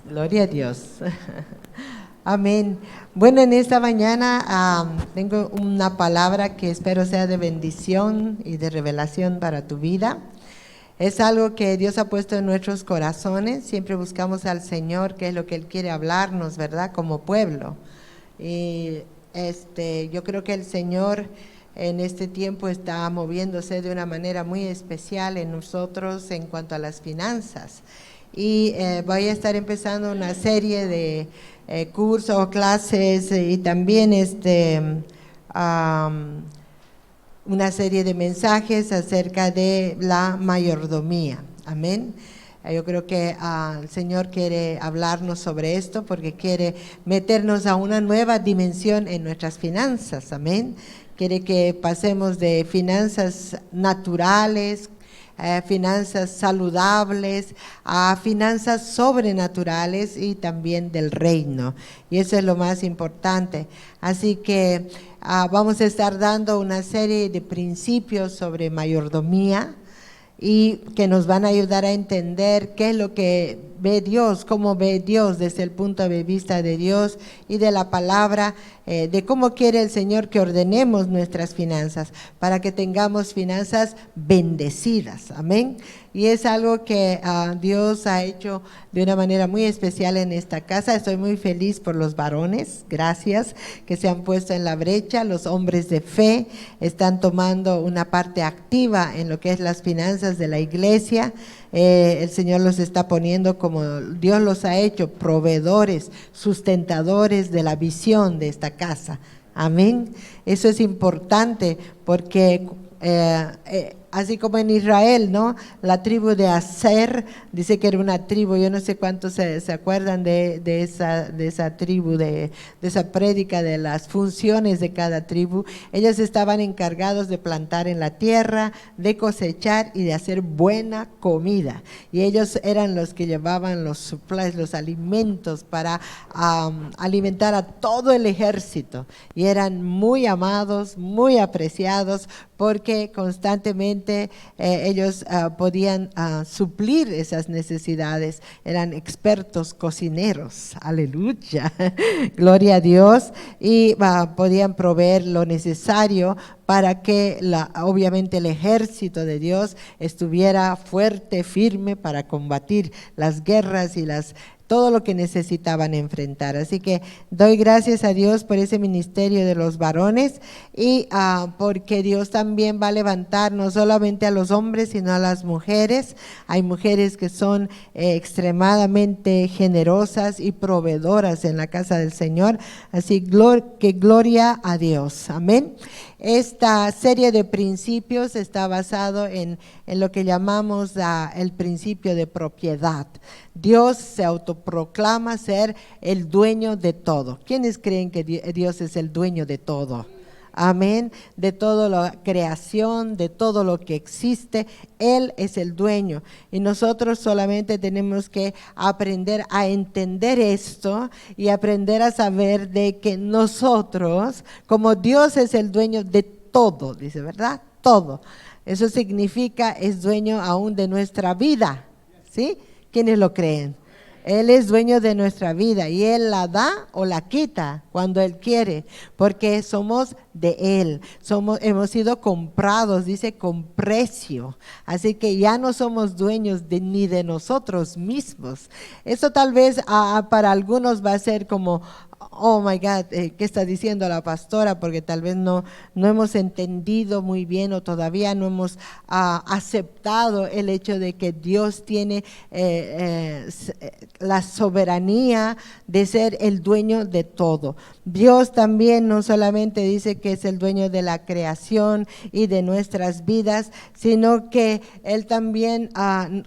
Gloria a Dios. Amén. Bueno, en esta mañana tengo una palabra que espero sea de bendición y de revelación para tu vida. Es algo que Dios ha puesto en nuestros corazones. Siempre buscamos al Señor, que es lo que Él quiere hablarnos, ¿verdad? Como pueblo. Y yo creo que el Señor en este tiempo está moviéndose de una manera muy especial en nosotros en cuanto a las finanzas. Y voy a estar empezando una serie de cursos o clases y también una serie de mensajes acerca de la mayordomía. Amén. Yo creo que el Señor quiere hablarnos sobre esto porque quiere meternos a una nueva dimensión en nuestras finanzas. Amén. Quiere que pasemos de finanzas naturales, finanzas saludables, a finanzas sobrenaturales y también del reino. Y eso es lo más importante. Así que vamos a estar dando una serie de principios sobre mayordomía y que nos van a ayudar a entender qué es lo que ve Dios, cómo ve Dios desde el punto de vista de Dios y de la palabra, de cómo quiere el Señor que ordenemos nuestras finanzas, para que tengamos finanzas bendecidas, amén. Y es algo que Dios ha hecho de una manera muy especial en esta casa. Estoy muy feliz por los varones, gracias, que se han puesto en la brecha. Los hombres de fe están tomando una parte activa en lo que es las finanzas de la iglesia. El Señor los está poniendo como Dios los ha hecho, proveedores, sustentadores de la visión de esta casa. Amén. Eso es importante porque así como en Israel, ¿no? La tribu de Aser, dice que era una tribu, yo no sé cuántos se acuerdan de esa tribu, de esa prédica, de las funciones de cada tribu. Ellos estaban encargados de plantar en la tierra, de cosechar y de hacer buena comida. Y ellos eran los que llevaban los supplies, los alimentos para alimentar a todo el ejército. Y eran muy amados, muy apreciados, porque constantemente ellos podían suplir esas necesidades. Eran expertos cocineros, aleluya, gloria a Dios, y podían proveer lo necesario para que obviamente el ejército de Dios estuviera fuerte, firme para combatir las guerras y todo lo que necesitaban enfrentar. Así que doy gracias a Dios por ese ministerio de los varones y porque Dios también va a levantar no solamente a los hombres, sino a las mujeres. Hay mujeres que son extremadamente generosas y proveedoras en la casa del Señor. Así que gloria a Dios. Amén. Esta serie de principios está basado en lo que llamamos el principio de propiedad. Dios se autoproclama ser el dueño de todo. ¿Quiénes creen que Dios es el dueño de todo? Amén, de toda la creación, de todo lo que existe, Él es el dueño. Y nosotros solamente tenemos que aprender a entender esto y aprender a saber de que nosotros, como Dios es el dueño de todo, dice, ¿verdad? Todo. Eso significa es dueño aún de nuestra vida, ¿sí? ¿Quiénes lo creen? Él es dueño de nuestra vida y Él la da o la quita cuando Él quiere, porque somos de Él, hemos sido comprados, dice, con precio, así que ya no somos dueños ni de nosotros mismos. Eso tal vez para algunos va a ser como, oh my God, ¿qué está diciendo la pastora? Porque tal vez no hemos entendido muy bien o todavía no hemos aceptado el hecho de que Dios tiene la soberanía de ser el dueño de todo. Dios también no solamente dice que es el dueño de la creación y de nuestras vidas, sino que Él también,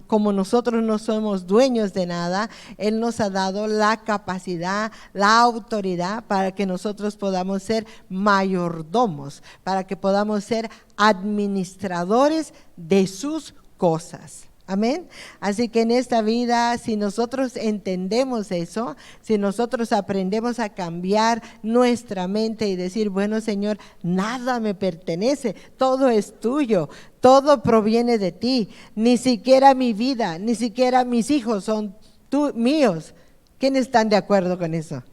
como nosotros no somos dueños de nada, Él nos ha dado la capacidad, la autoridad para que nosotros podamos ser mayordomos, para que podamos ser administradores de sus cosas. Amén. Así que en esta vida, si nosotros entendemos eso, si nosotros aprendemos a cambiar nuestra mente y decir, bueno, Señor, nada me pertenece, todo es tuyo, todo proviene de ti, ni siquiera mi vida, ni siquiera mis hijos son míos. ¿Quiénes están de acuerdo con eso?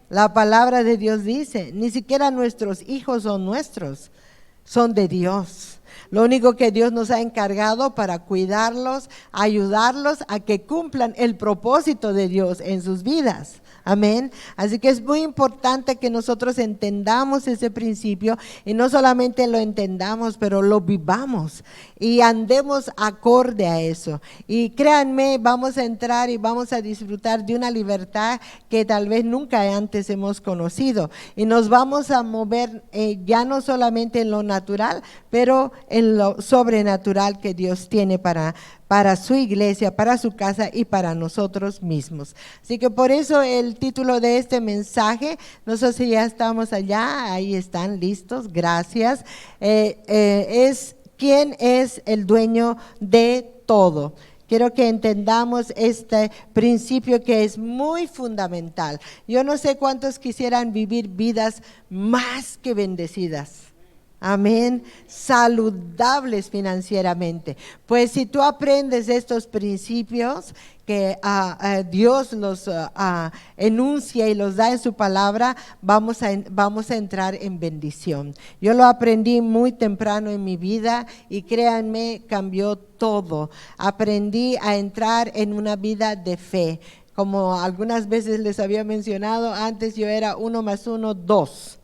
La palabra de Dios dice, ni siquiera nuestros hijos son nuestros, son de Dios. Lo único que Dios nos ha encargado para cuidarlos, ayudarlos a que cumplan el propósito de Dios en sus vidas. Amén. Así que es muy importante que nosotros entendamos ese principio y no solamente lo entendamos, pero lo vivamos y andemos acorde a eso. Y créanme, vamos a entrar y vamos a disfrutar de una libertad que tal vez nunca antes hemos conocido. Y nos vamos a mover ya no solamente en lo natural, pero en lo sobrenatural que Dios tiene para su iglesia, para su casa y para nosotros mismos. Así que por eso el título de este mensaje, no sé si ya estamos allá, ahí están listos, gracias, es ¿quién es el dueño de todo? Quiero que entendamos este principio que es muy fundamental. Yo no sé cuántos quisieran vivir vidas más que bendecidas. Amén, saludables financieramente. Pues si tú aprendes estos principios que Dios los enuncia y los da en su palabra, vamos a entrar en bendición. Yo lo aprendí muy temprano en mi vida y créanme, cambió todo. Aprendí a entrar en una vida de fe. Como algunas veces les había mencionado, antes yo era 1 más 1, 2.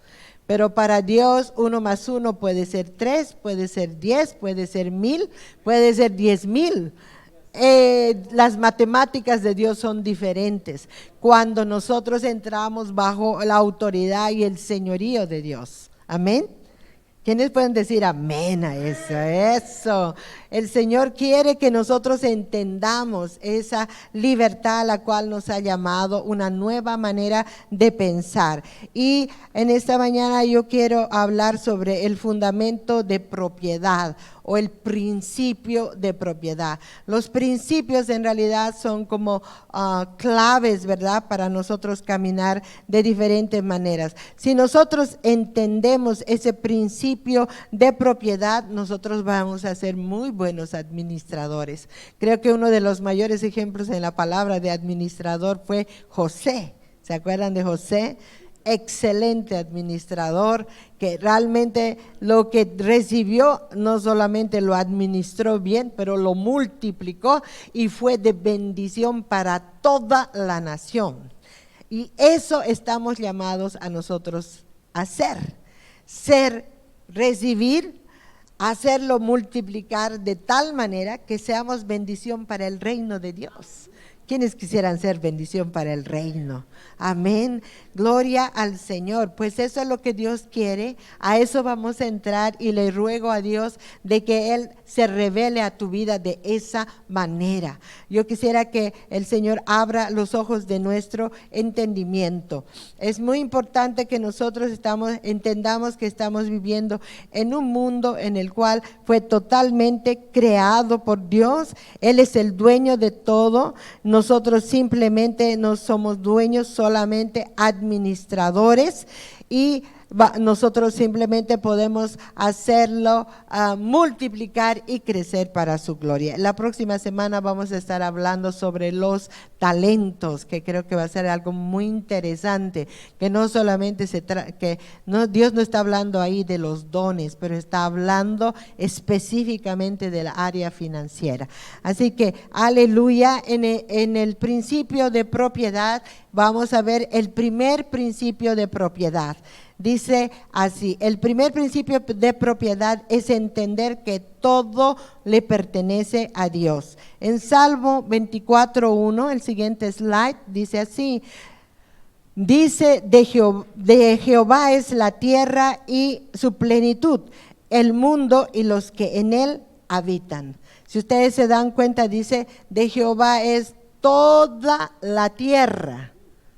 Pero para Dios 1 más 1 puede ser 3, puede ser 10, puede ser 1000, puede ser 10,000. Las matemáticas de Dios son diferentes cuando nosotros entramos bajo la autoridad y el señorío de Dios. Amén. ¿Quiénes pueden decir amén a eso? Eso. El Señor quiere que nosotros entendamos esa libertad a la cual nos ha llamado, una nueva manera de pensar. Y en esta mañana yo quiero hablar sobre el fundamento de propiedad o el principio de propiedad. Los principios en realidad son como claves, ¿verdad? Para nosotros caminar de diferentes maneras. Si nosotros entendemos ese principio de propiedad, nosotros vamos a ser muy buenos administradores. Creo que uno de los mayores ejemplos en la palabra de administrador fue José. ¿Se acuerdan de José? Excelente administrador, que realmente lo que recibió no solamente lo administró bien, pero lo multiplicó y fue de bendición para toda la nación. Y eso estamos llamados a nosotros a hacer, recibir, hacerlo multiplicar de tal manera que seamos bendición para el reino de Dios. ¿Quiénes quisieran ser bendición para el reino? Amén. Gloria al Señor. Pues eso es lo que Dios quiere. A eso vamos a entrar y le ruego a Dios de que Él se revele a tu vida de esa manera. Yo quisiera que el Señor abra los ojos de nuestro entendimiento. Es muy importante que nosotros entendamos que estamos viviendo en un mundo en el cual fue totalmente creado por Dios. Él es el dueño de todo. Nosotros simplemente no somos dueños, solamente administradores, y nosotros simplemente podemos hacerlo, multiplicar y crecer para su gloria. La próxima semana vamos a estar hablando sobre los talentos, que creo que va a ser algo muy interesante, que no solamente Dios no está hablando ahí de los dones, pero está hablando específicamente del área financiera. Así que, aleluya, en el principio de propiedad vamos a ver el primer principio de propiedad. Dice así, el primer principio de propiedad es entender que todo le pertenece a Dios. En Salmo 24:1, el siguiente slide, dice así, dice, de Jehová es la tierra y su plenitud, el mundo y los que en él habitan. Si ustedes se dan cuenta, dice, de Jehová es toda la tierra.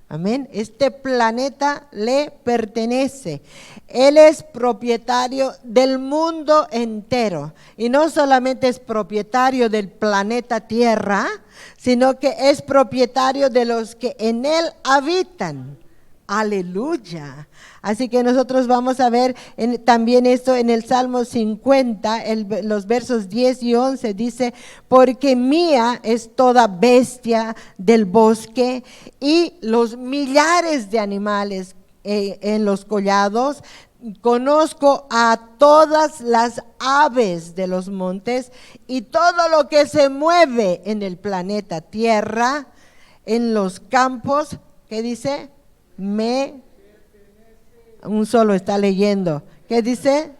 Amén. Este planeta le pertenece. Él es propietario del mundo entero. Y no solamente es propietario del planeta Tierra, sino que es propietario de los que en él habitan. Aleluya. Así que nosotros vamos a ver también esto en el Salmo 50, los versos 10 y 11, dice, porque mía es toda bestia del bosque y los millares de animales en los collados. Conozco a todas las aves de los montes y todo lo que se mueve en el planeta Tierra, en los campos. ¿Qué dice? Un solo está leyendo. ¿Qué dice?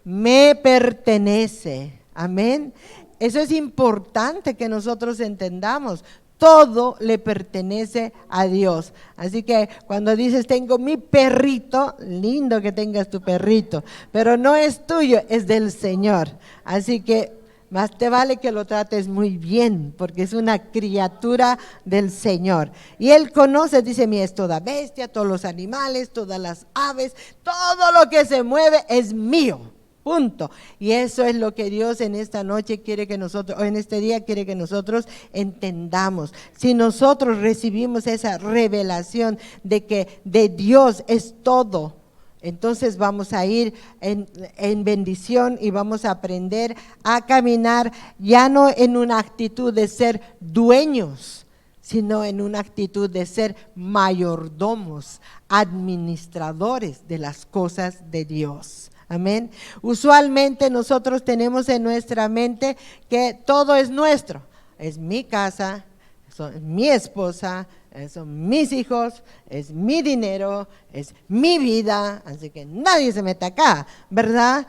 Me pertenece. Amén. Eso es importante que nosotros entendamos. Todo le pertenece a Dios. Así que cuando dices tengo mi perrito, lindo que tengas tu perrito, pero no es tuyo, es del Señor. Así que más te vale que lo trates muy bien, porque es una criatura del Señor. Y Él conoce, dice, mía es toda bestia, todos los animales, todas las aves, todo lo que se mueve es mío. Punto. Y eso es lo que Dios en esta noche quiere que nosotros, o en este día quiere que nosotros entendamos. Si nosotros recibimos esa revelación de que de Dios es todo, entonces vamos a ir en bendición y vamos a aprender a caminar ya no en una actitud de ser dueños, sino en una actitud de ser mayordomos, administradores de las cosas de Dios. Amén. Usualmente nosotros tenemos en nuestra mente que todo es nuestro. Es mi casa, es mi esposa, son mis hijos, es mi dinero, es mi vida, así que nadie se mete acá, ¿verdad?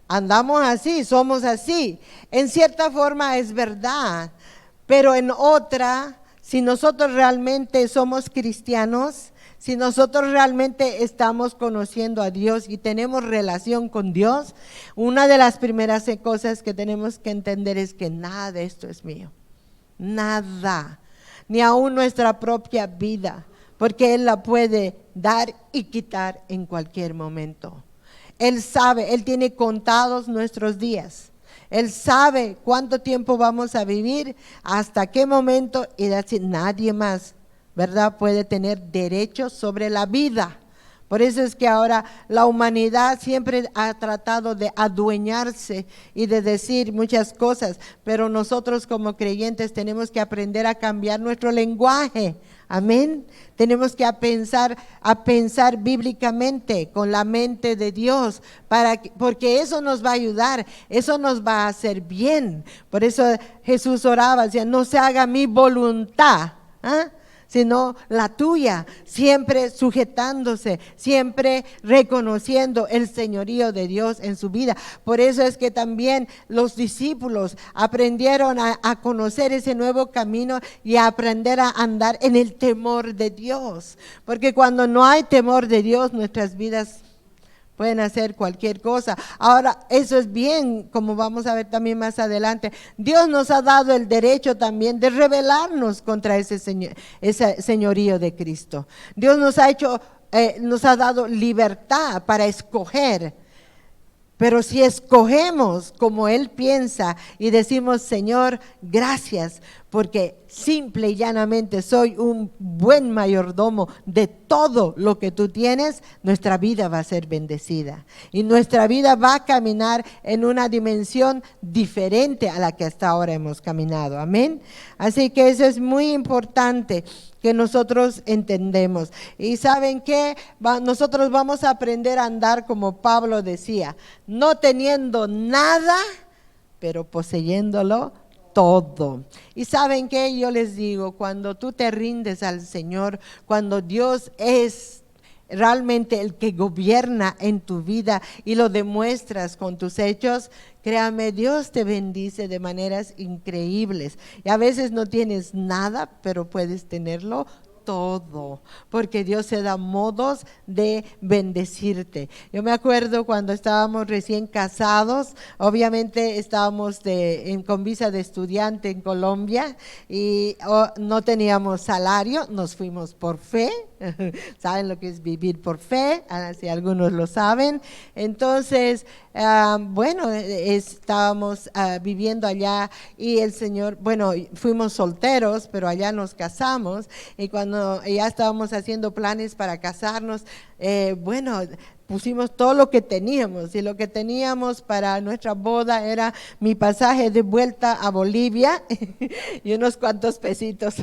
Andamos así, somos así. En cierta forma es verdad, pero en otra, si nosotros realmente somos cristianos, si nosotros realmente estamos conociendo a Dios y tenemos relación con Dios, una de las primeras cosas que tenemos que entender es que nada de esto es mío, nada. Ni aún nuestra propia vida, porque Él la puede dar y quitar en cualquier momento. Él sabe, Él tiene contados nuestros días. Él sabe cuánto tiempo vamos a vivir, hasta qué momento, y así nadie más, ¿verdad?, puede tener derecho sobre la vida. Por eso es que ahora la humanidad siempre ha tratado de adueñarse y de decir muchas cosas, pero nosotros como creyentes tenemos que aprender a cambiar nuestro lenguaje. Amén. Tenemos que pensar bíblicamente con la mente de Dios, porque eso nos va a ayudar, eso nos va a hacer bien. Por eso Jesús oraba, decía, no se haga mi voluntad, sino la tuya, siempre sujetándose, siempre reconociendo el señorío de Dios en su vida. Por eso es que también los discípulos aprendieron a conocer ese nuevo camino y a aprender a andar en el temor de Dios. Porque cuando no hay temor de Dios, nuestras vidas pueden hacer cualquier cosa. Ahora, eso es bien, como vamos a ver también más adelante. Dios nos ha dado el derecho también de rebelarnos contra ese señorío de Cristo. Dios nos ha dado libertad para escoger. Pero si escogemos como Él piensa y decimos, Señor, gracias, porque simple y llanamente soy un buen mayordomo de todo lo que tú tienes, nuestra vida va a ser bendecida. Y nuestra vida va a caminar en una dimensión diferente a la que hasta ahora hemos caminado. Amén. Así que eso es muy importante que nosotros entendemos. Y ¿saben qué? Nosotros vamos a aprender a andar como Pablo decía, no teniendo nada, pero poseyéndolo todo. Y ¿saben qué? Yo les digo, cuando tú te rindes al Señor, cuando Dios es realmente el que gobierna en tu vida y lo demuestras con tus hechos, créame, Dios te bendice de maneras increíbles. Y a veces no tienes nada, pero puedes tenerlo todo, porque Dios se da modos de bendecirte. Yo me acuerdo cuando estábamos recién casados, obviamente estábamos con visa de estudiante en Colombia y no teníamos salario, nos fuimos por fe, Saben lo que es vivir por fe, si algunos lo saben. Entonces, bueno, estábamos viviendo allá y el Señor, bueno, fuimos solteros, pero allá nos casamos y cuando ya estábamos haciendo planes para casarnos, bueno, pusimos todo lo que teníamos y lo que teníamos para nuestra boda era mi pasaje de vuelta a Bolivia y unos cuantos pesitos,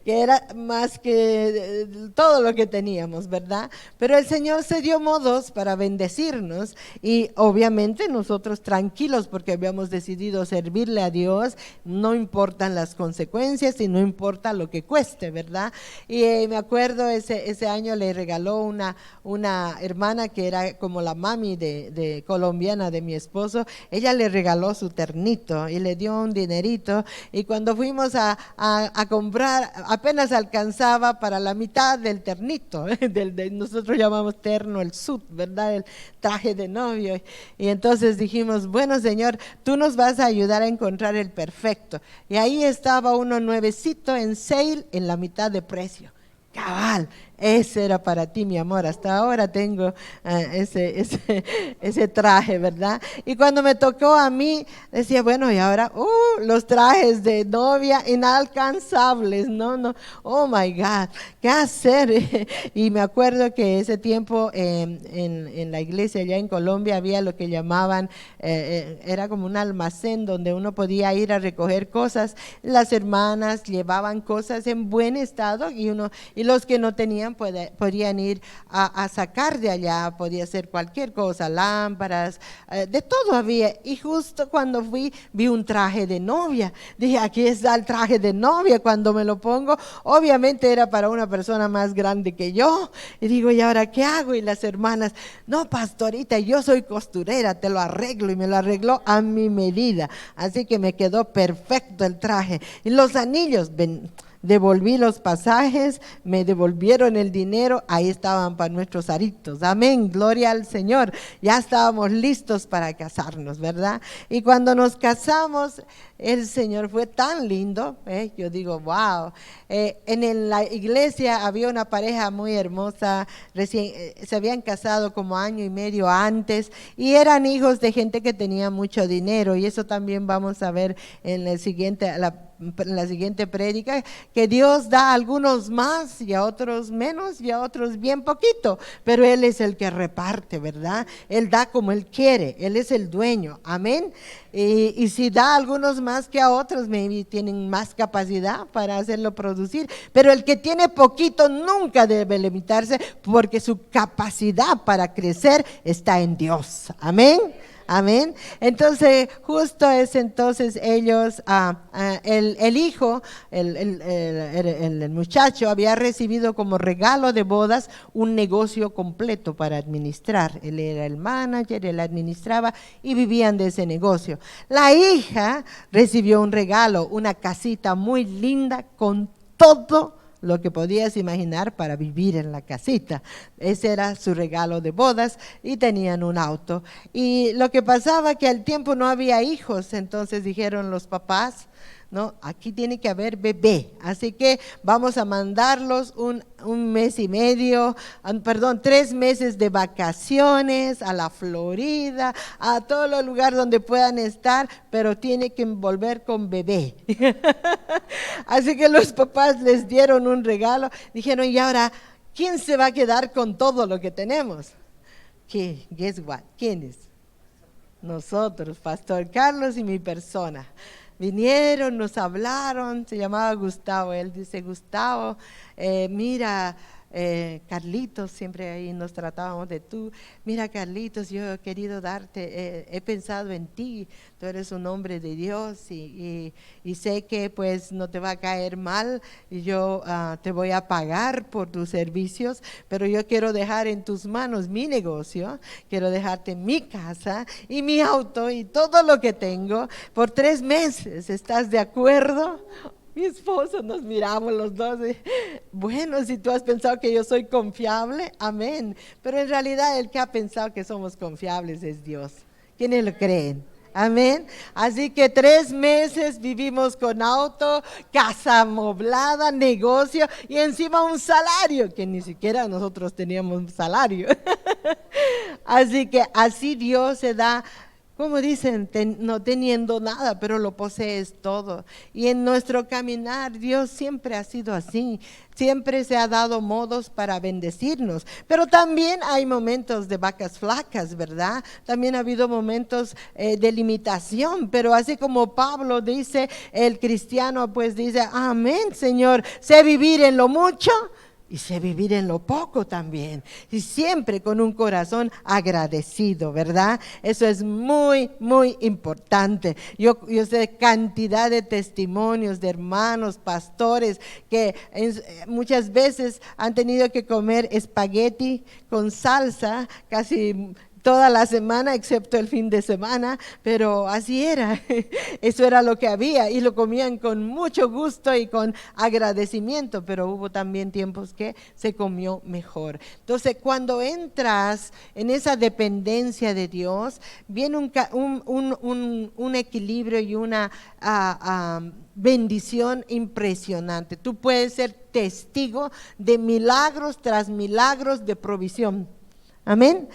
que era más que todo lo que teníamos, ¿verdad? Pero el Señor se dio modos para bendecirnos y obviamente nosotros tranquilos porque habíamos decidido servirle a Dios, no importan las consecuencias y no importa lo que cueste, ¿verdad? Y me acuerdo ese año le regaló una hermana que era como la mami de colombiana de mi esposo, ella le regaló su ternito y le dio un dinerito y cuando fuimos a comprar apenas alcanzaba para la mitad del ternito, nosotros llamamos terno el sud, ¿verdad? El traje de novio y entonces dijimos, bueno Señor, tú nos vas a ayudar a encontrar el perfecto y ahí estaba uno nuevecito en sale en la mitad de precio. Cabal, ese era para ti, mi amor. Hasta ahora tengo ese traje, ¿verdad? Y cuando me tocó a mí, decía, bueno, y ahora, los trajes de novia inalcanzables, no, oh my God, ¿qué hacer? Y me acuerdo que ese tiempo en la iglesia allá en Colombia había lo que llamaban, era como un almacén donde uno podía ir a recoger cosas. Las hermanas llevaban cosas en buen estado y los que no tenían podían ir a sacar de allá, podía ser cualquier cosa, lámparas, de todo había. Y justo cuando fui, vi un traje de novia. Dije, aquí está el traje de novia. Cuando me lo pongo, obviamente era para una persona más grande que yo. Y digo, ¿y ahora qué hago? Y las hermanas, no, pastorita, yo soy costurera, te lo arreglo. Y me lo arregló a mi medida. Así que me quedó perfecto el traje. Y los anillos, devolví los pasajes, me devolvieron el dinero, ahí estaban para nuestros aritos, amén, gloria al Señor, ya estábamos listos para casarnos, ¿verdad? Y cuando nos casamos, el Señor fue tan lindo, yo digo, wow, en la iglesia había una pareja muy hermosa, recién se habían casado como año y medio antes y eran hijos de gente que tenía mucho dinero y eso también vamos a ver en la siguiente prédica, que Dios da a algunos más y a otros menos y a otros bien poquito, pero Él es el que reparte, ¿verdad? Él da como Él quiere, Él es el dueño, amén. Y si da a algunos más que a otros, maybe tienen más capacidad para hacerlo producir, pero el que tiene poquito nunca debe limitarse porque su capacidad para crecer está en Dios, amén. Amén. Entonces, justo es entonces ellos, el hijo, el muchacho había recibido como regalo de bodas un negocio completo para administrar. Él era el manager, él administraba y vivían de ese negocio. La hija recibió un regalo, una casita muy linda con todo lo que podías imaginar para vivir en la casita. Ese era su regalo de bodas y tenían un auto. Y lo que pasaba que al tiempo no había hijos, entonces dijeron los papás, no, aquí tiene que haber bebé, así que vamos a mandarlos un mes y medio, 3 meses de vacaciones a la Florida, a todos los lugares donde puedan estar, pero tiene que volver con bebé. Así que los papás les dieron un regalo, dijeron, y ahora, ¿quién se va a quedar con todo lo que tenemos? ¿Qué? Guess what? ¿Quiénes? Nosotros, Pastor Carlos y mi persona. Vinieron, nos hablaron, se llamaba Gustavo, él dice, Gustavo, mira, Carlitos, siempre ahí nos tratábamos de tú, mira Carlitos, yo he querido darte, he pensado en ti, tú eres un hombre de Dios y sé que pues no te va a caer mal y yo te voy a pagar por tus servicios, pero yo quiero dejar en tus manos mi negocio, quiero dejarte mi casa y mi auto y todo lo que tengo por 3 meses, ¿estás de acuerdo? Mi esposo, nos miramos los dos y, bueno, si tú has pensado que yo soy confiable, amén, pero en realidad el que ha pensado que somos confiables es Dios. ¿Quiénes lo creen? Amén. Así que 3 meses vivimos con auto, casa amoblada, negocio y encima un salario, que ni siquiera nosotros teníamos un salario. Así que así Dios se da, como dicen, no teniendo nada, pero lo posees todo. Y en nuestro caminar, Dios siempre ha sido así. Siempre se ha dado modos para bendecirnos. Pero también hay momentos de vacas flacas, ¿verdad? También ha habido momentos de limitación. Pero así como Pablo dice, el cristiano pues dice, amén, Señor, sé vivir en lo mucho y sé vivir en lo poco también. Y siempre con un corazón agradecido, ¿verdad? Eso es muy, muy importante. Yo sé cantidad de testimonios de hermanos, pastores, que muchas veces han tenido que comer espagueti con salsa, casi toda la semana, excepto el fin de semana, pero así era, eso era lo que había y lo comían con mucho gusto y con agradecimiento, pero hubo también tiempos que se comió mejor. Entonces, cuando entras en esa dependencia de Dios, viene un equilibrio y una bendición impresionante. Tú puedes ser testigo de milagros tras milagros de provisión. Amén.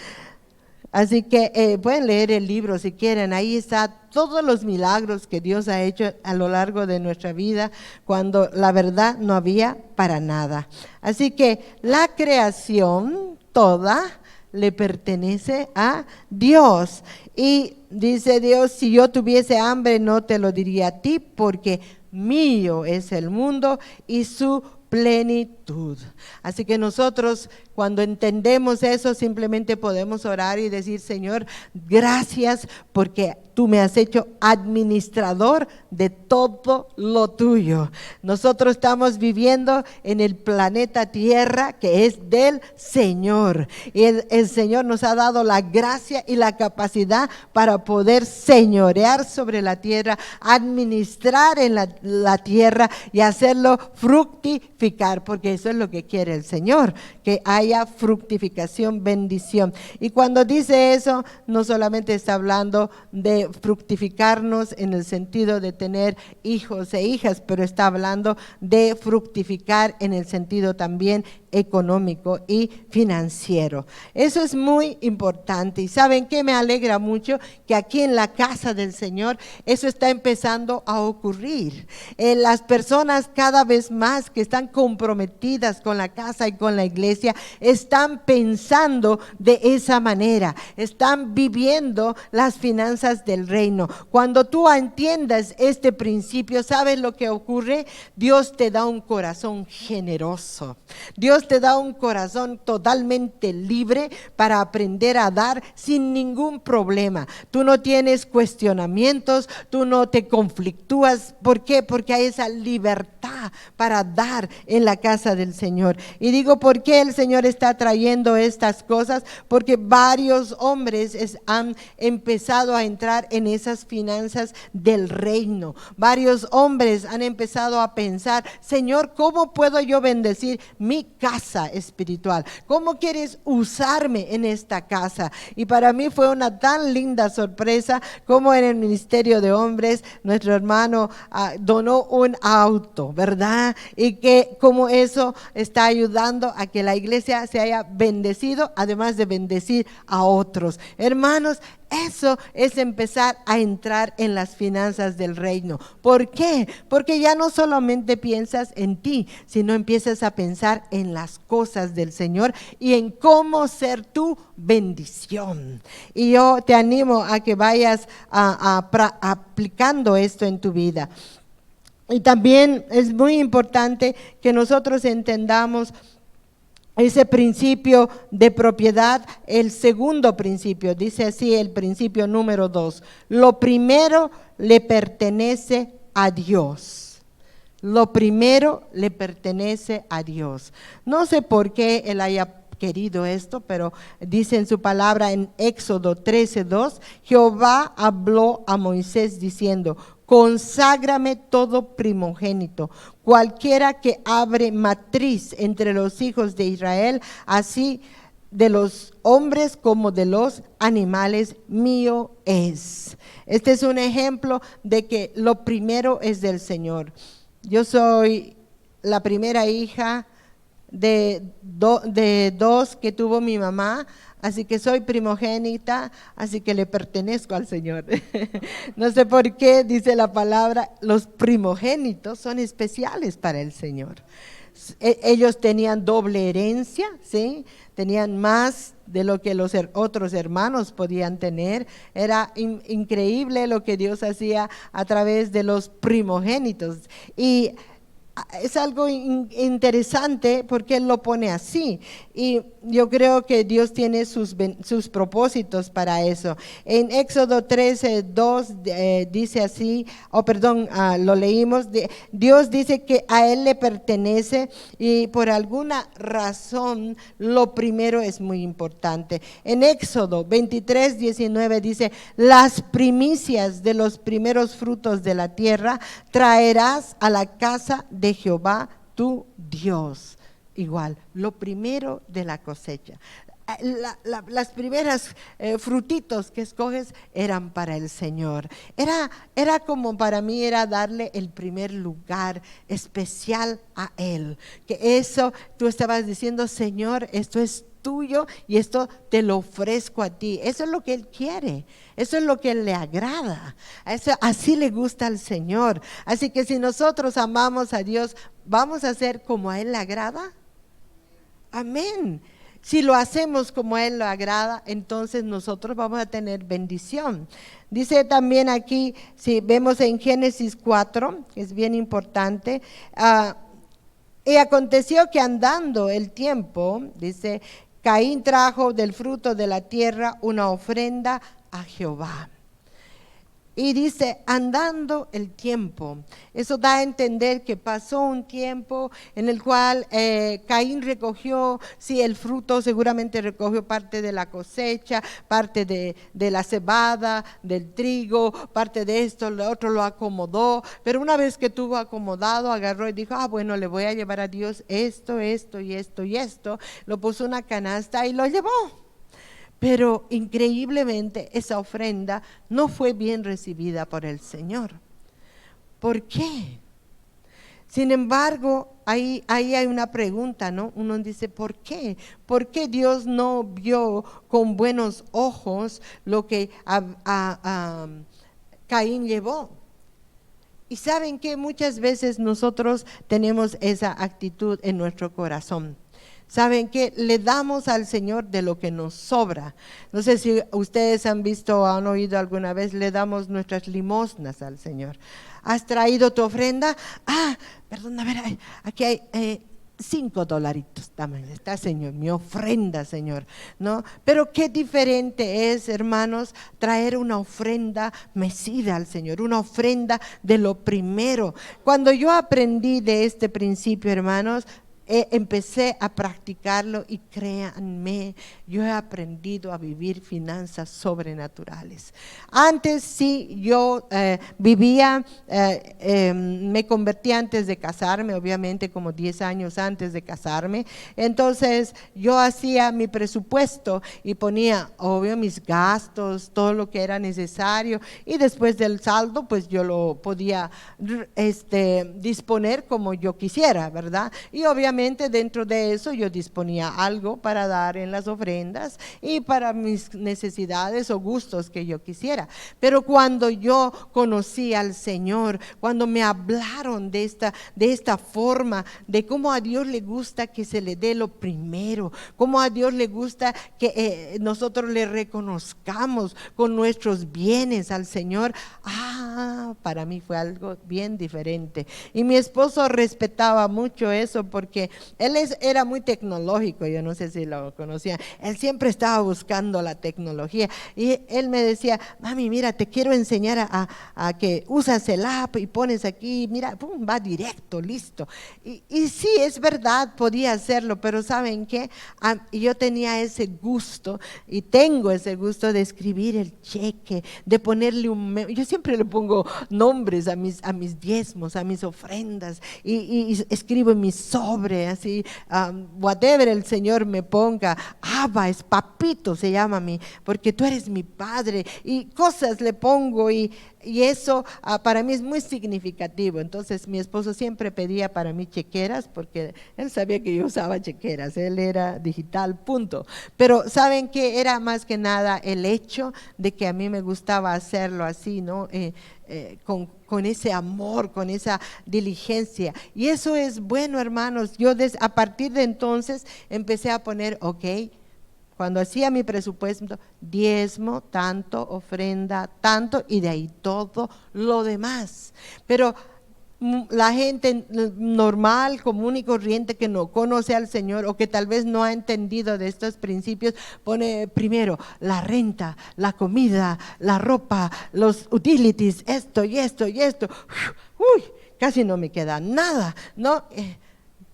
Así que pueden leer el libro si quieren, ahí está todos los milagros que Dios ha hecho a lo largo de nuestra vida, cuando la verdad no había para nada. Así que la creación toda le pertenece a Dios. Y dice Dios, si yo tuviese hambre no te lo diría a ti, porque mío es el mundo y su plenitud. Así que nosotros, cuando entendemos eso, simplemente podemos orar y decir, Señor, gracias porque tú me has hecho administrador de todo lo tuyo. Nosotros estamos viviendo en el planeta Tierra que es del Señor. Y el Señor nos ha dado la gracia y la capacidad para poder señorear sobre la tierra, administrar en la tierra y hacerlo fructificar, porque eso es lo que quiere el Señor, que haya fructificación, bendición. Y cuando dice eso, no solamente está hablando de fructificarnos en el sentido de tener hijos e hijas, pero está hablando de fructificar en el sentido también económico y financiero. Eso es muy importante. Y ¿saben qué? Me alegra mucho que aquí en la casa del Señor eso está empezando a ocurrir. Las personas cada vez más que están comprometidas con la casa y con la iglesia están pensando de esa manera, están viviendo las finanzas del reino. Cuando tú entiendas este principio, ¿sabes lo que ocurre? Dios te da un corazón generoso. Dios te da un corazón totalmente libre para aprender a dar sin ningún problema. Tú no tienes cuestionamientos, tú no te conflictúas. ¿Por qué? Porque hay esa libertad para dar en la casa del Señor. Y digo, ¿por qué el Señor está trayendo estas cosas? Porque varios hombres han empezado a entrar en esas finanzas del reino. Varios hombres han empezado a pensar, Señor, ¿cómo puedo yo bendecir mi casa espiritual? ¿Cómo quieres usarme en esta casa? Y para mí fue una tan linda sorpresa como en el Ministerio de Hombres nuestro hermano donó un auto, ¿verdad? Y que como eso está ayudando a que la iglesia se haya bendecido, además de bendecir a otros. Hermanos, eso es empezar a entrar en las finanzas del reino. ¿Por qué? Porque ya no solamente piensas en ti, sino empiezas a pensar en las cosas del Señor y en cómo ser tu bendición. Y yo te animo a que vayas aplicando esto en tu vida. Y también es muy importante que nosotros entendamos ese principio de propiedad. El segundo principio, dice así el principio número 2, lo primero le pertenece a Dios. Lo primero le pertenece a Dios. No sé por qué él haya querido esto, pero dice en su palabra en Éxodo 13:2, Jehová habló a Moisés diciendo, conságrame todo primogénito, cualquiera que abre matriz entre los hijos de Israel, así de los hombres como de los animales, mío es. Este es un ejemplo de que lo primero es del Señor. Yo soy la primera hija de dos que tuvo mi mamá, así que soy primogénita, así que le pertenezco al Señor. No sé por qué dice la palabra, los primogénitos son especiales para el Señor. Ellos tenían doble herencia, ¿sí? Tenían más de lo que los otros hermanos podían tener. Era increíble lo que Dios hacía a través de los primogénitos. Y es algo interesante porque Él lo pone así, y yo creo que Dios tiene sus propósitos para eso. En Éxodo 13:2 dice así, lo leímos, Dios dice que a Él le pertenece y por alguna razón lo primero es muy importante. En Éxodo 23:19 dice, las primicias de los primeros frutos de la tierra traerás a la casa de Jehová tu Dios. Igual, lo primero de la cosecha. Las primeras frutitos que escoges eran para el Señor. Era como para mí, era darle el primer lugar especial a Él. Que eso, tú estabas diciendo, Señor, esto es tuyo y esto te lo ofrezco a ti. Eso es lo que Él quiere, eso es lo que le agrada, así le gusta al Señor. Así que si nosotros amamos a Dios, ¿vamos a hacer como a Él le agrada? Amén. Si lo hacemos como a Él le agrada, entonces nosotros vamos a tener bendición. Dice también aquí, si vemos en Génesis 4, que es bien importante, y aconteció que andando el tiempo, dice, Caín trajo del fruto de la tierra una ofrenda a Jehová. Y dice, andando el tiempo, eso da a entender que pasó un tiempo en el cual Caín recogió, sí, el fruto, seguramente recogió parte de la cosecha, parte de la cebada, del trigo, parte de esto, lo otro lo acomodó, pero una vez que tuvo acomodado, agarró y dijo, bueno, le voy a llevar a Dios esto, esto y esto y esto, lo puso en una canasta y lo llevó. Pero increíblemente esa ofrenda no fue bien recibida por el Señor. ¿Por qué? Sin embargo, ahí hay una pregunta, ¿no? Uno dice, ¿por qué? ¿Por qué Dios no vio con buenos ojos lo que Caín llevó? Y saben que muchas veces nosotros tenemos esa actitud en nuestro corazón. ¿Saben qué? Le damos al Señor de lo que nos sobra. No sé si ustedes han visto o han oído alguna vez, le damos nuestras limosnas al Señor. ¿Has traído tu ofrenda? Perdón, a ver, aquí hay $5. Dame, está, Señor, mi ofrenda, Señor, ¿no? Pero qué diferente es, hermanos, traer una ofrenda mecida al Señor, una ofrenda de lo primero. Cuando yo aprendí de este principio, hermanos, empecé a practicarlo y créanme, yo he aprendido a vivir finanzas sobrenaturales. Antes sí, yo vivía, me convertí antes de casarme, obviamente como 10 años antes de casarme. Entonces yo hacía mi presupuesto y ponía, obvio, mis gastos, todo lo que era necesario, y después del saldo pues yo lo podía disponer como yo quisiera, ¿verdad? Y obviamente dentro de eso yo disponía algo para dar en las ofrendas y para mis necesidades o gustos que yo quisiera. Pero cuando yo conocí al Señor, cuando me hablaron de esta forma, de cómo a Dios le gusta que se le dé lo primero, cómo a Dios le gusta que nosotros le reconozcamos con nuestros bienes al Señor, para mí fue algo bien diferente. Y mi esposo respetaba mucho eso porque él era muy tecnológico, yo no sé si lo conocían, él siempre estaba buscando la tecnología y él me decía, mami, mira, te quiero enseñar a que usas el app y pones aquí, mira, pum, va directo, listo. Y sí, es verdad, podía hacerlo, pero ¿saben qué? Yo tenía ese gusto y tengo ese gusto de escribir el cheque, de ponerle yo siempre le pongo nombres a mis diezmos, a mis ofrendas, y escribo en mi sobre, así, whatever el Señor me ponga. Abba es papito, se llama a mí, porque tú eres mi padre, y cosas le pongo, y eso para mí es muy significativo. Entonces mi esposo siempre pedía para mí chequeras, porque él sabía que yo usaba chequeras, él era digital, punto. Pero ¿saben qué? Era más que nada el hecho de que a mí me gustaba hacerlo así, ¿no? Con ese amor, con esa diligencia. Y eso es bueno, hermanos. Yo a partir de entonces empecé a poner, ok, cuando hacía mi presupuesto, diezmo, tanto, ofrenda, tanto, y de ahí todo lo demás. Pero la gente normal, común y corriente, que no conoce al Señor o que tal vez no ha entendido de estos principios, pone primero la renta, la comida, la ropa, los utilities, esto y esto y esto. Uy, casi no me queda nada, ¿no?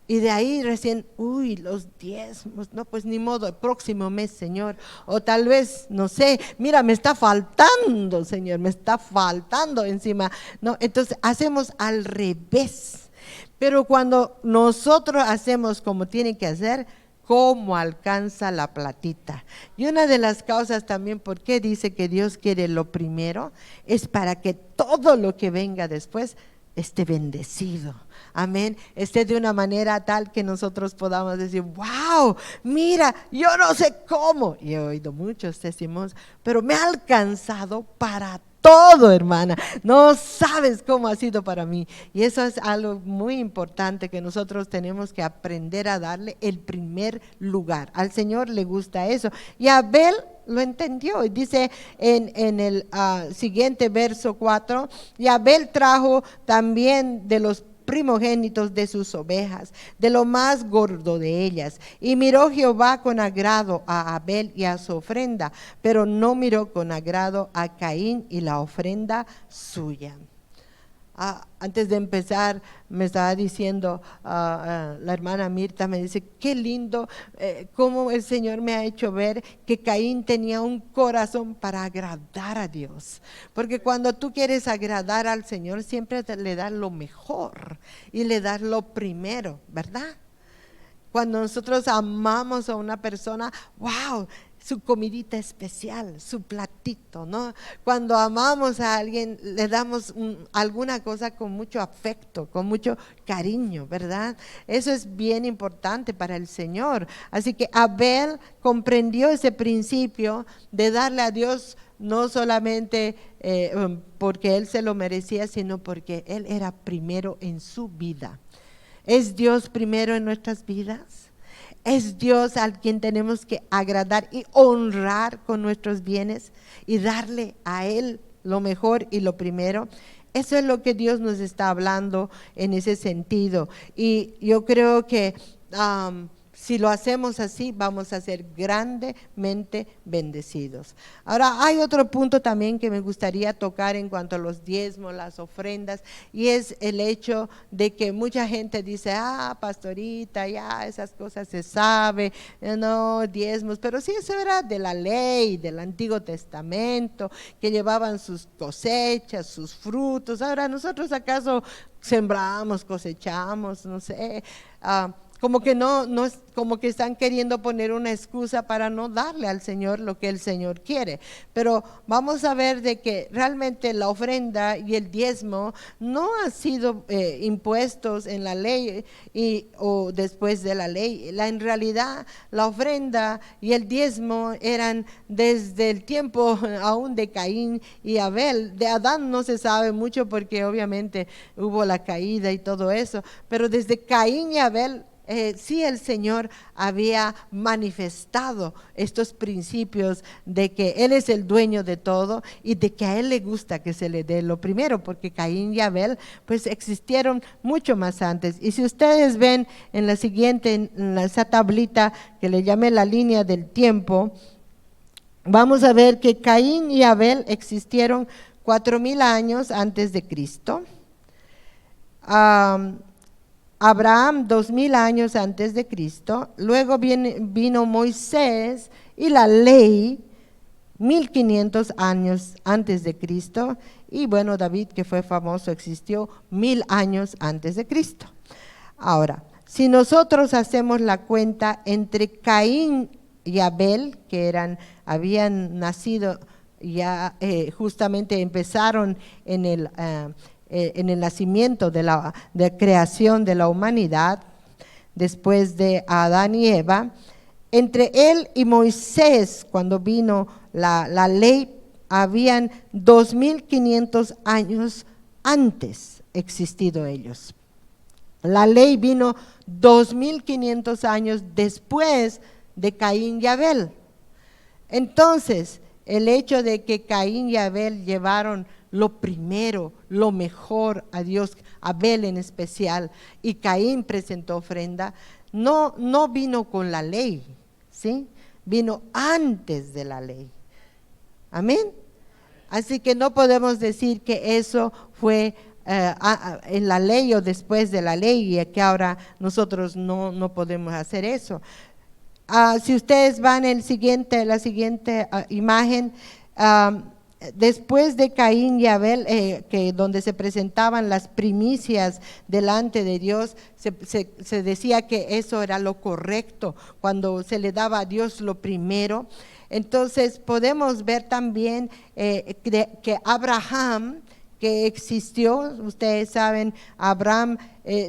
Y de ahí recién, los diezmos, no, pues ni modo, el próximo mes, Señor. O tal vez, no sé, mira, me está faltando, Señor, me está faltando encima. No, entonces hacemos al revés. Pero cuando nosotros hacemos como tiene que hacer, ¿cómo alcanza la platita? Y una de las causas también por qué dice que Dios quiere lo primero, es para que todo lo que venga después esté bendecido. Amén, esté de una manera tal que nosotros podamos decir, wow, mira, yo no sé cómo, y he oído muchos testimonios, pero me ha alcanzado para todo, hermana, no sabes cómo ha sido para mí. Y eso es algo muy importante que nosotros tenemos que aprender a darle el primer lugar. Al Señor le gusta eso, y Abel lo entendió, y dice en el siguiente verso 4, y Abel trajo también de los primogénitos de sus ovejas, de lo más gordo de ellas. Y miró Jehová con agrado a Abel y a su ofrenda, pero no miró con agrado a Caín y la ofrenda suya. Antes de empezar me estaba diciendo la hermana Mirta, me dice, qué lindo cómo el Señor me ha hecho ver que Caín tenía un corazón para agradar a Dios, porque cuando tú quieres agradar al Señor siempre le das lo mejor y le das lo primero, ¿verdad? Cuando nosotros amamos a una persona, wow, su comidita especial, su platito, ¿no? Cuando amamos a alguien, le damos alguna cosa con mucho afecto, con mucho cariño, ¿verdad? Eso es bien importante para el Señor. Así que Abel comprendió ese principio de darle a Dios no solamente porque él se lo merecía, sino porque él era primero en su vida. ¿Es Dios primero en nuestras vidas? ¿Es Dios al quien tenemos que agradar y honrar con nuestros bienes y darle a Él lo mejor y lo primero? Eso es lo que Dios nos está hablando en ese sentido. Y yo creo que si lo hacemos así, vamos a ser grandemente bendecidos. Ahora, hay otro punto también que me gustaría tocar en cuanto a los diezmos, las ofrendas, y es el hecho de que mucha gente dice, pastorita, ya esas cosas se sabe, no, diezmos, pero sí, eso era de la ley, del Antiguo Testamento, que llevaban sus cosechas, sus frutos. Ahora, ¿nosotros acaso sembramos, cosechamos, no sé? Como que no es como que están queriendo poner una excusa para no darle al Señor lo que el Señor quiere. Pero vamos a ver de que realmente la ofrenda y el diezmo no han sido impuestos en la ley o después de la ley. En realidad la ofrenda y el diezmo eran desde el tiempo aún de Caín y Abel. De Adán no se sabe mucho porque obviamente hubo la caída y todo eso, pero desde Caín y Abel sí el Señor había manifestado estos principios de que Él es el dueño de todo y de que a Él le gusta que se le dé lo primero, porque Caín y Abel pues existieron mucho más antes. Y si ustedes ven en la siguiente, en esa tablita que le llamé la línea del tiempo, vamos a ver que Caín y Abel existieron 4000 años antes de Cristo. Abraham 2000 años antes de Cristo, luego vino Moisés y la ley 1500 años antes de Cristo, y bueno, David, que fue famoso, existió 1000 años antes de Cristo. Ahora, si nosotros hacemos la cuenta entre Caín y Abel, que habían nacido ya justamente empezaron en el nacimiento de la creación de la humanidad, después de Adán y Eva, entre él y Moisés, cuando vino la ley, habían 2500 años antes existido ellos. La ley vino 2500 años después de Caín y Abel. Entonces, el hecho de que Caín y Abel llevaron lo primero, lo mejor a Dios, Abel en especial, y Caín presentó ofrenda, no vino con la ley, ¿sí? Vino antes de la ley. Amén. Así que no podemos decir que eso fue en la ley o después de la ley, y que ahora nosotros no podemos hacer eso. Si ustedes van la siguiente imagen, después de Caín y Abel, donde se presentaban las primicias delante de Dios, se decía que eso era lo correcto, cuando se le daba a Dios lo primero. Entonces podemos ver también que Abraham, que existió, ustedes saben, Abraham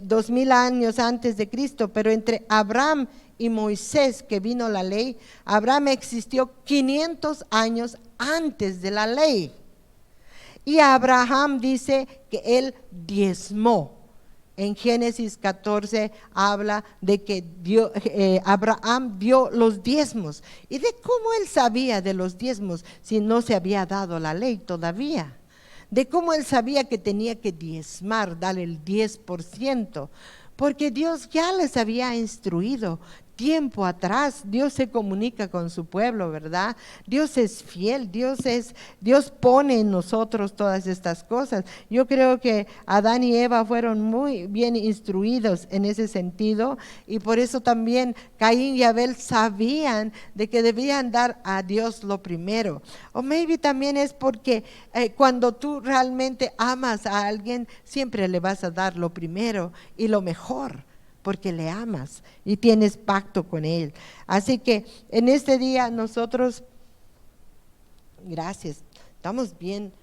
2000 años antes de Cristo, pero entre Abraham y Moisés, que vino la ley, Abraham existió 500 años antes de la ley. Y Abraham dice que él diezmó. En Génesis 14 habla de que Abraham dio los diezmos. ¿Y de cómo él sabía de los diezmos si no se había dado la ley todavía? De cómo él sabía que tenía que diezmar, darle el 10%, porque Dios ya les había instruido. Tiempo atrás, Dios se comunica con su pueblo, ¿verdad? Dios es fiel, Dios pone en nosotros todas estas cosas. Yo creo que Adán y Eva fueron muy bien instruidos en ese sentido, y por eso también Caín y Abel sabían de que debían dar a Dios lo primero. O maybe también es porque cuando tú realmente amas a alguien, siempre le vas a dar lo primero y lo mejor, porque le amas y tienes pacto con él. Así que en este día nosotros, gracias, estamos bien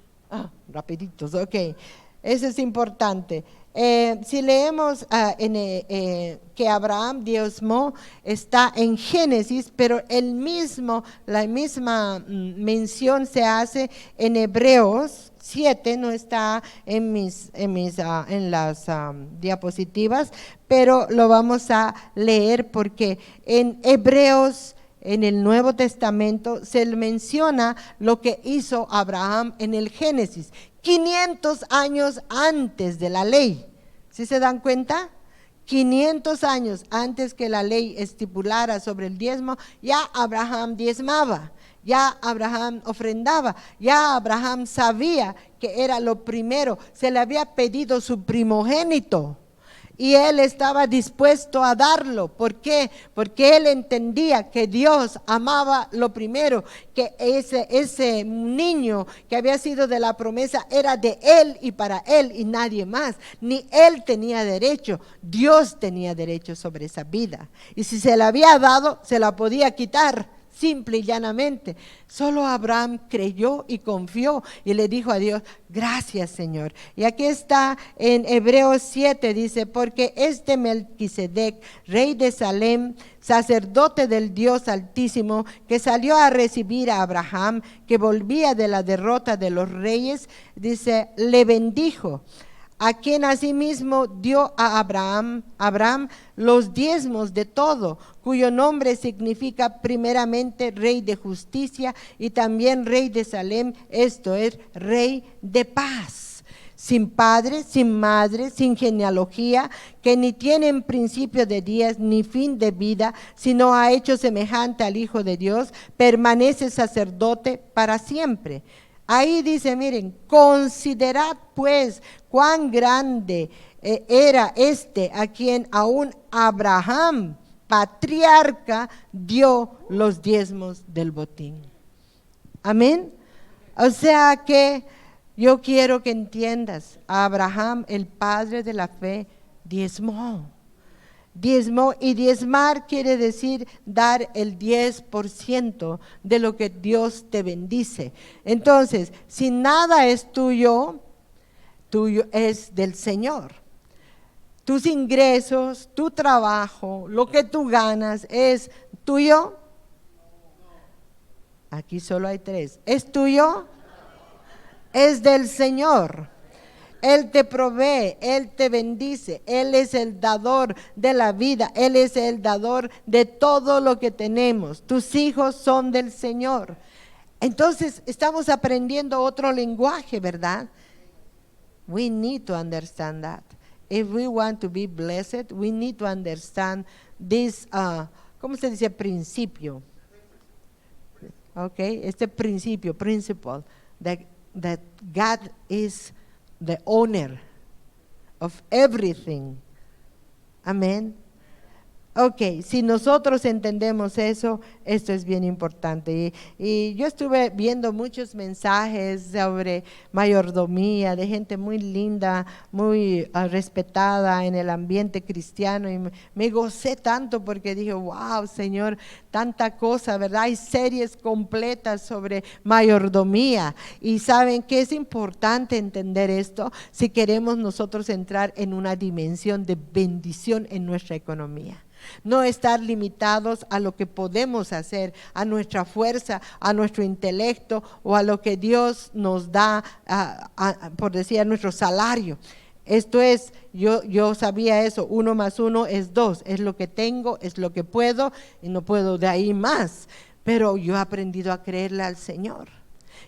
rapiditos, ok, eso es importante. Si leemos que Abraham diezmó, está en Génesis, pero la misma mención se hace en Hebreos 7, no está en las diapositivas, pero lo vamos a leer porque en Hebreos, en el Nuevo Testamento, se menciona lo que hizo Abraham en el Génesis, 500 años antes de la ley. ¿Sí se dan cuenta? 500 años antes que la ley estipulara sobre el diezmo, ya Abraham diezmaba. Ya Abraham ofrendaba, ya Abraham sabía que era lo primero, se le había pedido su primogénito y él estaba dispuesto a darlo. ¿Por qué? Porque él entendía que Dios amaba lo primero, que ese niño que había sido de la promesa era de él y para él y nadie más. Ni él tenía derecho, Dios tenía derecho sobre esa vida, y si se la había dado, se la podía quitar. Simple y llanamente. Solo Abraham creyó y confió y le dijo a Dios: gracias, Señor. Y aquí está en Hebreos 7, dice: porque Melquisedec, rey de Salem, sacerdote del Dios Altísimo, que salió a recibir a Abraham, que volvía de la derrota de los reyes, dice, le bendijo, a quien asimismo dio a Abraham los diezmos de todo, cuyo nombre significa primeramente Rey de Justicia y también Rey de Salem, esto es, Rey de Paz. Sin padre, sin madre, sin genealogía, que ni tienen principio de días ni fin de vida, sino ha hecho semejante al Hijo de Dios, permanece sacerdote para siempre. Ahí dice, miren, considerad pues cuán grande era a quien aún Abraham, patriarca, dio los diezmos del botín. Amén. O sea que yo quiero que entiendas, Abraham, el padre de la fe, diezmó. Diezmó, y diezmar quiere decir dar el 10% de lo que Dios te bendice. Entonces, si nada es tuyo, tuyo es del Señor. Tus ingresos, tu trabajo, lo que tú ganas, ¿es tuyo? Aquí solo hay 3. ¿Es tuyo? Es del Señor. Él te provee, Él te bendice, Él es el dador de la vida, Él es el dador de todo lo que tenemos. Tus hijos son del Señor. Entonces estamos aprendiendo otro lenguaje, ¿verdad? We need to understand that. If we want to be blessed, we need to understand this, ¿cómo se dice? Principio. Okay, este principio, principle, that God is the owner of everything. Amén. Ok, si nosotros entendemos eso, esto es bien importante. Y yo estuve viendo muchos mensajes sobre mayordomía, de gente muy linda, muy respetada en el ambiente cristiano, y me gocé tanto porque dije, wow, Señor, tanta cosa, ¿verdad? Hay series completas sobre mayordomía, y saben que es importante entender esto si queremos nosotros entrar en una dimensión de bendición en nuestra economía. No estar limitados a lo que podemos hacer, a nuestra fuerza, a nuestro intelecto o a lo que Dios nos da, por decir, a nuestro salario. Esto es, yo sabía eso, 1 más 1 es 2, es lo que tengo, es lo que puedo y no puedo de ahí más. Pero yo he aprendido a creerle al Señor.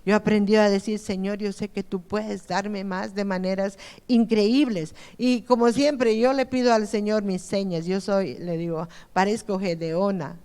Yo he aprendido a decir, Señor, yo sé que tú puedes darme más de maneras increíbles. Y como siempre, yo le pido al Señor mis señas. Yo le digo, parezco Gedeona,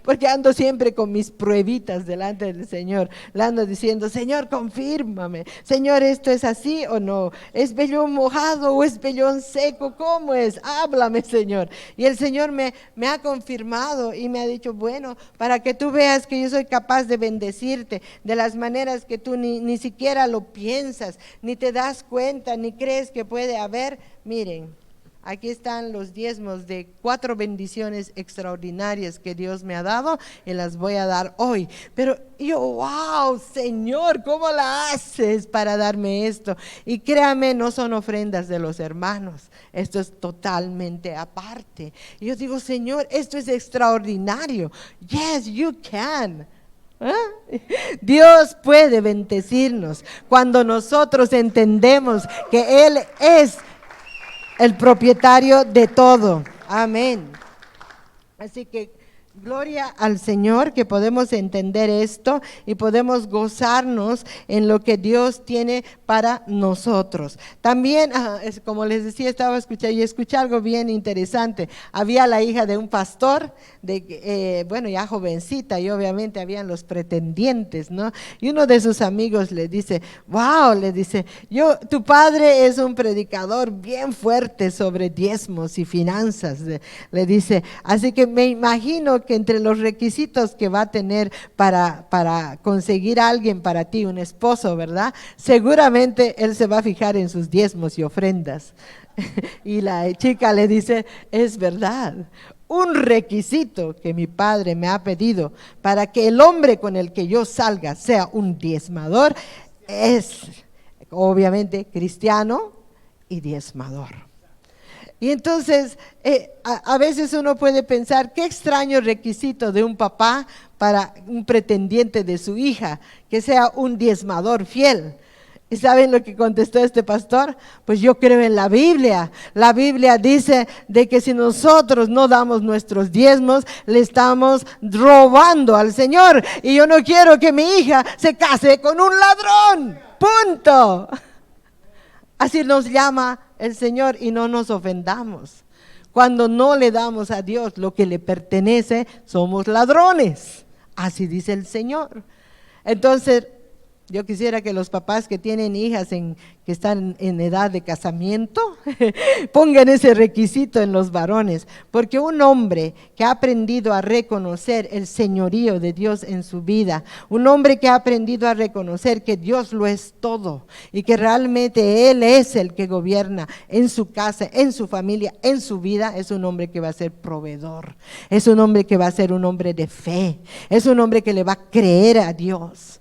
porque ando siempre con mis pruebitas delante del Señor. Le ando diciendo, Señor, confírmame. Señor, ¿esto es así o no? ¿Es vellón mojado o es vellón seco? ¿Cómo es? Háblame, Señor. Y el Señor me ha confirmado y me ha dicho, bueno, para que tú veas que yo soy capaz de bendecirte de las maneras que tú ni siquiera lo piensas, ni te das cuenta, ni crees que puede haber. Miren, aquí están los diezmos de 4 bendiciones extraordinarias que Dios me ha dado y las voy a dar hoy. Pero yo, wow, Señor, ¿cómo la haces para darme esto? Y créame, no son ofrendas de los hermanos, esto es totalmente aparte. Y yo digo, Señor, esto es extraordinario. Yes, you can. Dios puede bendecirnos cuando nosotros entendemos que Él es el propietario de todo. Amén. Así que gloria al Señor que podemos entender esto y podemos gozarnos en lo que Dios tiene para nosotros. También, como les decía, estaba escuchando y escuché algo bien interesante. Había la hija de un pastor, bueno, ya jovencita, y obviamente habían los pretendientes, ¿no? Y uno de sus amigos le dice, wow, le dice, tu padre es un predicador bien fuerte sobre diezmos y finanzas, le dice, así que me imagino que entre los requisitos que va a tener para conseguir a alguien para ti, un esposo, ¿verdad? Seguramente él se va a fijar en sus diezmos y ofrendas. Y la chica le dice, es verdad, un requisito que mi padre me ha pedido para que el hombre con el que yo salga sea un diezmador, es obviamente cristiano y diezmador. Y entonces, a veces uno puede pensar, qué extraño requisito de un papá para un pretendiente de su hija, que sea un diezmador fiel. ¿Y saben lo que contestó este pastor? Pues yo creo en la Biblia. La Biblia dice de que si nosotros no damos nuestros diezmos, le estamos robando al Señor. Y yo no quiero que mi hija se case con un ladrón. Punto. Así nos llama el Señor y no nos ofendamos. Cuando no le damos a Dios lo que le pertenece, somos ladrones. Así dice el Señor. Entonces, Yo quisiera que los papás que tienen hijas que están en edad de casamiento pongan ese requisito en los varones, porque un hombre que ha aprendido a reconocer el señorío de Dios en su vida, un hombre que ha aprendido a reconocer que Dios lo es todo y que realmente Él es el que gobierna en su casa, en su familia, en su vida, es un hombre que va a ser proveedor, es un hombre que va a ser un hombre de fe, es un hombre que le va a creer a Dios.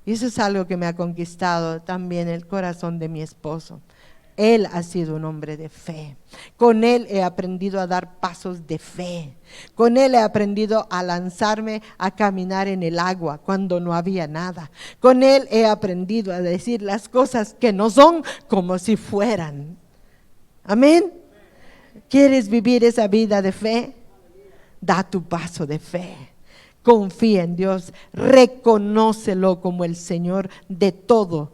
Y eso es algo que me ha conquistado también el corazón de mi esposo. Él ha sido un hombre de fe. Con él he aprendido a dar pasos de fe. Con él he aprendido a lanzarme a caminar en el agua cuando no había nada. Con él he aprendido a decir las cosas que no son como si fueran. Amén. ¿Quieres vivir esa vida de fe? Da tu paso de fe. Confía en Dios, reconócelo como el Señor de todo,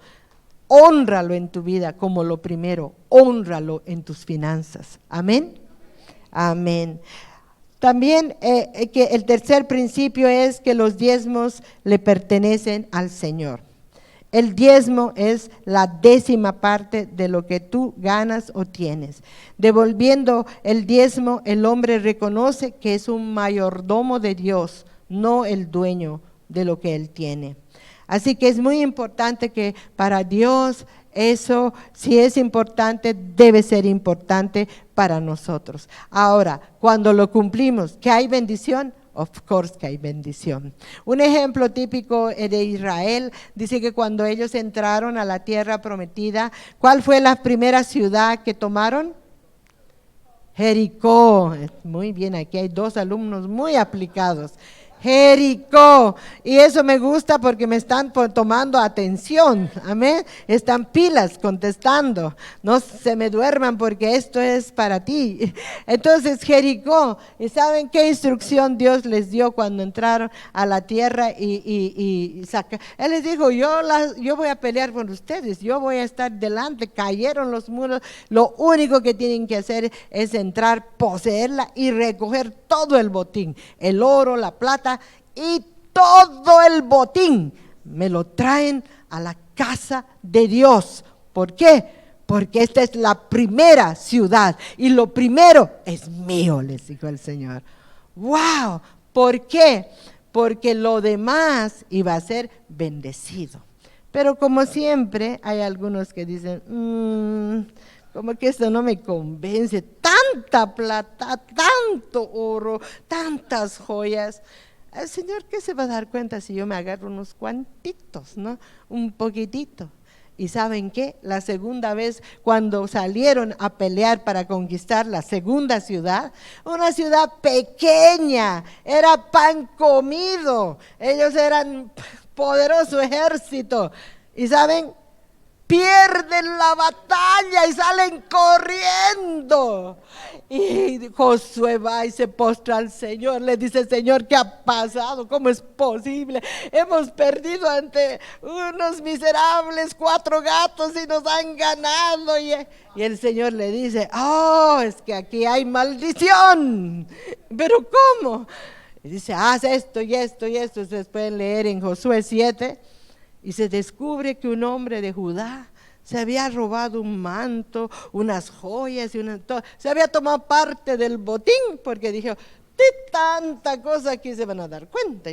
hónralo en tu vida como lo primero, hónralo en tus finanzas, amén, amén. También que el tercer principio es que los diezmos le pertenecen al Señor. El diezmo es la 10ª parte de lo que tú ganas o tienes. Devolviendo el diezmo, el hombre reconoce que es un mayordomo de Dios, no el dueño de lo que él tiene. Así que es muy importante que para Dios eso, si es importante, debe ser importante para nosotros. Ahora, cuando lo cumplimos, ¿que hay bendición? Of course que hay bendición. Un ejemplo típico de Israel dice que cuando ellos entraron a la tierra prometida, ¿cuál fue la primera ciudad que tomaron? Jericó. Muy bien, aquí hay 2 alumnos muy aplicados. Jericó, y eso me gusta porque me están tomando atención, amén, están pilas contestando, no se me duerman porque esto es para ti. Entonces Jericó, ¿y saben qué instrucción Dios les dio cuando entraron a la tierra y Él les dijo, yo voy a pelear por ustedes, yo voy a estar delante, cayeron los muros, lo único que tienen que hacer es entrar, poseerla y recoger todo el botín, el oro, la plata, y todo el botín me lo traen a la casa de Dios. ¿Por qué? Porque esta es la primera ciudad y lo primero es mío, les dijo el Señor. ¡Wow! ¿Por qué? Porque lo demás iba a ser bendecido. Pero como siempre hay algunos que dicen, como que esto no me convence, tanta plata, tanto oro, tantas joyas. El Señor, ¿qué se va a dar cuenta si yo me agarro unos cuantitos, ¿no? Un poquitito. ¿Y saben qué? La segunda vez cuando salieron a pelear para conquistar la segunda ciudad, una ciudad pequeña, era pan comido, ellos eran poderoso ejército. ¿Y saben? Pierden la batalla y salen corriendo. Y Josué va y se postra al Señor, le dice, Señor, ¿qué ha pasado? ¿Cómo es posible? Hemos perdido ante unos miserables 4 gatos y nos han ganado. Y el Señor le dice, es que aquí hay maldición. ¿Pero cómo? Y dice, haz esto y esto y esto. Ustedes pueden leer en Josué 7. Y se descubre que un hombre de Judá se había robado un manto, unas joyas, se había tomado parte del botín, porque dijo, de tanta cosa aquí se van a dar cuenta.